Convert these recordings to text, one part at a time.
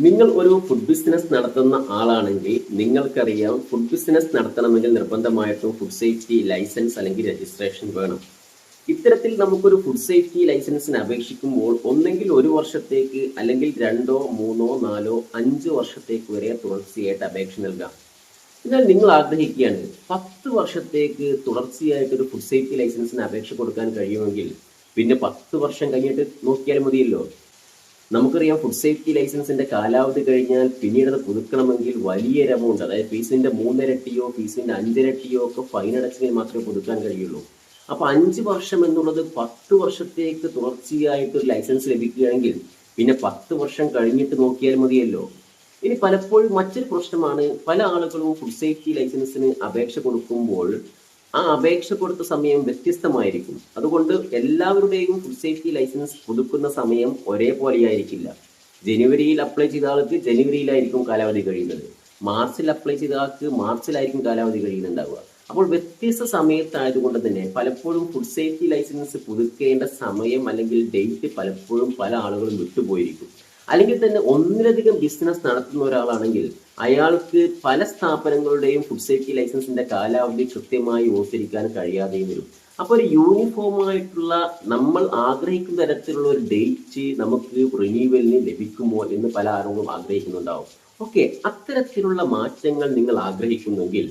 നിങ്ങൾ ഒരു food business നടത്തുന്ന ആളാണെങ്കിൽ നിങ്ങൾക്കറിയാം ഫുഡ് ബിസിനസ് നടത്തണമെങ്കിൽ നിർബന്ധമായിട്ടും ഫുഡ് സേഫ്റ്റി ലൈസൻസ് അല്ലെങ്കിൽ രജിസ്ട്രേഷൻ വേണം. ഇത്തരത്തിൽ നമുക്കൊരു ഫുഡ് സേഫ്റ്റി ലൈസൻസിന് അപേക്ഷിക്കുമ്പോൾ ഒന്നെങ്കിൽ ഒരു വർഷത്തേക്ക് അല്ലെങ്കിൽ 2, 3, 4, 5 വർഷത്തേക്ക് വരെ തുടർച്ചയായിട്ട് അപേക്ഷ നൽകാം. എന്നാൽ നിങ്ങൾ ആഗ്രഹിക്കുകയാണ് 10 വർഷത്തേക്ക് തുടർച്ചയായിട്ട് ഒരു ഫുഡ് സേഫ്റ്റി ലൈസൻസിന് അപേക്ഷ കൊടുക്കാൻ കഴിയുമെങ്കിൽ പിന്നെ 10 വർഷം കഴിഞ്ഞിട്ട് നോക്കിയാൽ മതിയല്ലോ. നമുക്കറിയാം ഫുഡ് സേഫ്റ്റി ലൈസൻസിന്റെ കാലാവധി കഴിഞ്ഞാൽ പിന്നീട് അത് പുതുക്കണമെങ്കിൽ വലിയൊരു എമൗണ്ട്, അതായത് ഫീസിന്റെ 3 ഇരട്ടിയോ ഫീസിന്റെ 5 ഇരട്ടിയോ ഒക്കെ ഫൈൻ അടച്ചെങ്കിൽ മാത്രമേ പുതുക്കാൻ കഴിയുള്ളൂ. അപ്പൊ 5 വർഷം എന്നുള്ളത് 10 വർഷത്തേക്ക് തുടർച്ചയായിട്ട് ഒരു ലൈസൻസ് ലഭിക്കുകയാണെങ്കിൽ പിന്നെ 10 വർഷം കഴിഞ്ഞിട്ട് നോക്കിയാൽ മതിയല്ലോ. ഇനി പലപ്പോഴും മറ്റൊരു പ്രശ്നമാണ്, പല ആളുകളും ഫുഡ് സേഫ്റ്റി ലൈസൻസിന് അപേക്ഷ കൊടുക്കുമ്പോൾ ആ അപേക്ഷ കൊടുത്ത സമയം വ്യത്യസ്തമായിരിക്കും. അതുകൊണ്ട് എല്ലാവരുടെയും ഫുഡ് സേഫ്റ്റി ലൈസൻസ് പുതുക്കുന്ന സമയം ഒരേപോലെയായിരിക്കില്ല. ജനുവരിയിൽ അപ്ലൈ ചെയ്ത ആൾക്ക് ജനുവരിയിലായിരിക്കും കാലാവധി കഴിയുന്നത്, മാർച്ചിൽ അപ്ലൈ ചെയ്ത ആൾക്ക് മാർച്ചിലായിരിക്കും കാലാവധി കഴിയുന്നുണ്ടാവുക. അപ്പോൾ വ്യത്യസ്ത സമയത്തായതുകൊണ്ട് തന്നെ പലപ്പോഴും ഫുഡ് സേഫ്റ്റി ലൈസൻസ് പുതുക്കേണ്ട സമയം അല്ലെങ്കിൽ ഡേറ്റ് പലപ്പോഴും പല ആളുകളും വിട്ടുപോയിരിക്കും. അല്ലെങ്കിൽ തന്നെ ഒന്നിലധികം ബിസിനസ് നടത്തുന്ന ഒരാളാണെങ്കിൽ അയാൾക്ക് പല സ്ഥാപനങ്ങളുടെയും ഫുഡ് സേഫ്റ്റി ലൈസൻസിന്റെ കാലാവധി കൃത്യമായി ഓർത്തിരിക്കാൻ കഴിയാതെയും വരും. അപ്പോൾ ഒരു യൂണിഫോം ആയിട്ടുള്ള നമ്മൾ ആഗ്രഹിക്കുന്ന തരത്തിലുള്ള ഒരു ഡേറ്റ് നമുക്ക് റിന്യൂവലിന് ലഭിക്കുമോ എന്ന് പല ആളുകളും ആഗ്രഹിക്കുന്നുണ്ടാവും. ഓക്കെ, അത്തരത്തിലുള്ള മാറ്റങ്ങൾ നിങ്ങൾ ആഗ്രഹിക്കുന്നെങ്കിൽ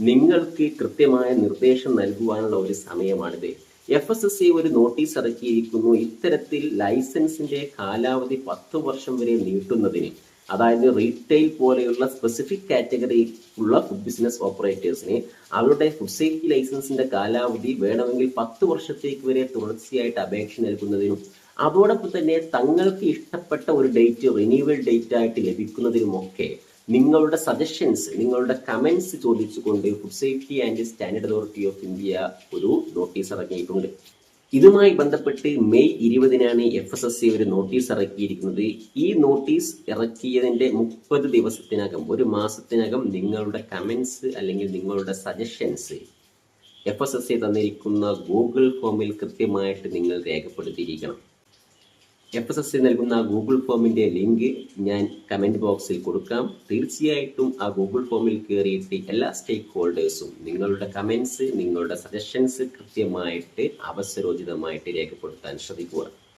നിങ്ങൾക്ക് കൃത്യമായ നിർദ്ദേശം നൽകുവാനുള്ള ഒരു സമയമാണിത്. FSSAI ഒരു നോട്ടീസ് ഇറക്കിയിരിക്കുന്നു. ഇത്തരത്തിൽ ലൈസൻസിന്റെ കാലാവധി 10 വർഷം വരെ നീട്ടുന്നതിന്, അതായത് റീറ്റെയിൽ പോലെയുള്ള സ്പെസിഫിക് കാറ്റഗറി ഉള്ള ഫുഡ് ബിസിനസ് ഓപ്പറേറ്റേഴ്സിന് അവരുടെ ഫുഡ് സേഫ്റ്റി ലൈസൻസിന്റെ കാലാവധി വേണമെങ്കിൽ 10 വർഷത്തേക്ക് വരെ തുടർച്ചയായിട്ട് അപേക്ഷ നൽകുന്നതിനും അതോടൊപ്പം തന്നെ തങ്ങൾക്ക് ഇഷ്ടപ്പെട്ട ഒരു ഡേറ്റ് റിന്യൂവൽ ഡേറ്റ് ആയിട്ട് ലഭിക്കുന്നതിനുമൊക്കെ നിങ്ങളുടെ സജഷൻസ്, നിങ്ങളുടെ കമന്റ്സ് ചോദിച്ചുകൊണ്ട് food safety and standard authority of India ഒരു നോട്ടീസ് ഇറക്കിയിട്ടുണ്ട്. ഇതുമായി ബന്ധപ്പെട്ട് മെയ് 20-നാണ് FSSAI ഒരു നോട്ടീസ് ഇറക്കിയിരിക്കുന്നത്. ഈ നോട്ടീസ് ഇറക്കിയതിന്റെ 30 ദിവസത്തിനകം, ഒരു മാസത്തിനകം നിങ്ങളുടെ കമന്റ്സ് അല്ലെങ്കിൽ നിങ്ങളുടെ സജഷൻസ് FSSAI തന്നിരിക്കുന്ന ഗൂഗിൾ ഫോമിൽ കൃത്യമായിട്ട് നിങ്ങൾ രേഖപ്പെടുത്തിയിരിക്കണം. FSSAI നൽകുന്ന ഗൂഗിൾ ഫോമിന്റെ ലിങ്ക് ഞാൻ കമന്റ് ബോക്സിൽ കൊടുക്കാം. തീർച്ചയായിട്ടും ആ ഗൂഗിൾ ഫോമിൽ കയറിയിട്ട് എല്ലാ സ്റ്റേക്ക് ഹോൾഡേഴ്സും നിങ്ങളുടെ കമന്റ്സ്, നിങ്ങളുടെ സജഷൻസ് കൃത്യമായിട്ട് അവസരോചിതമായിട്ട് രേഖപ്പെടുത്താൻ ശ്രദ്ധിക്കുക.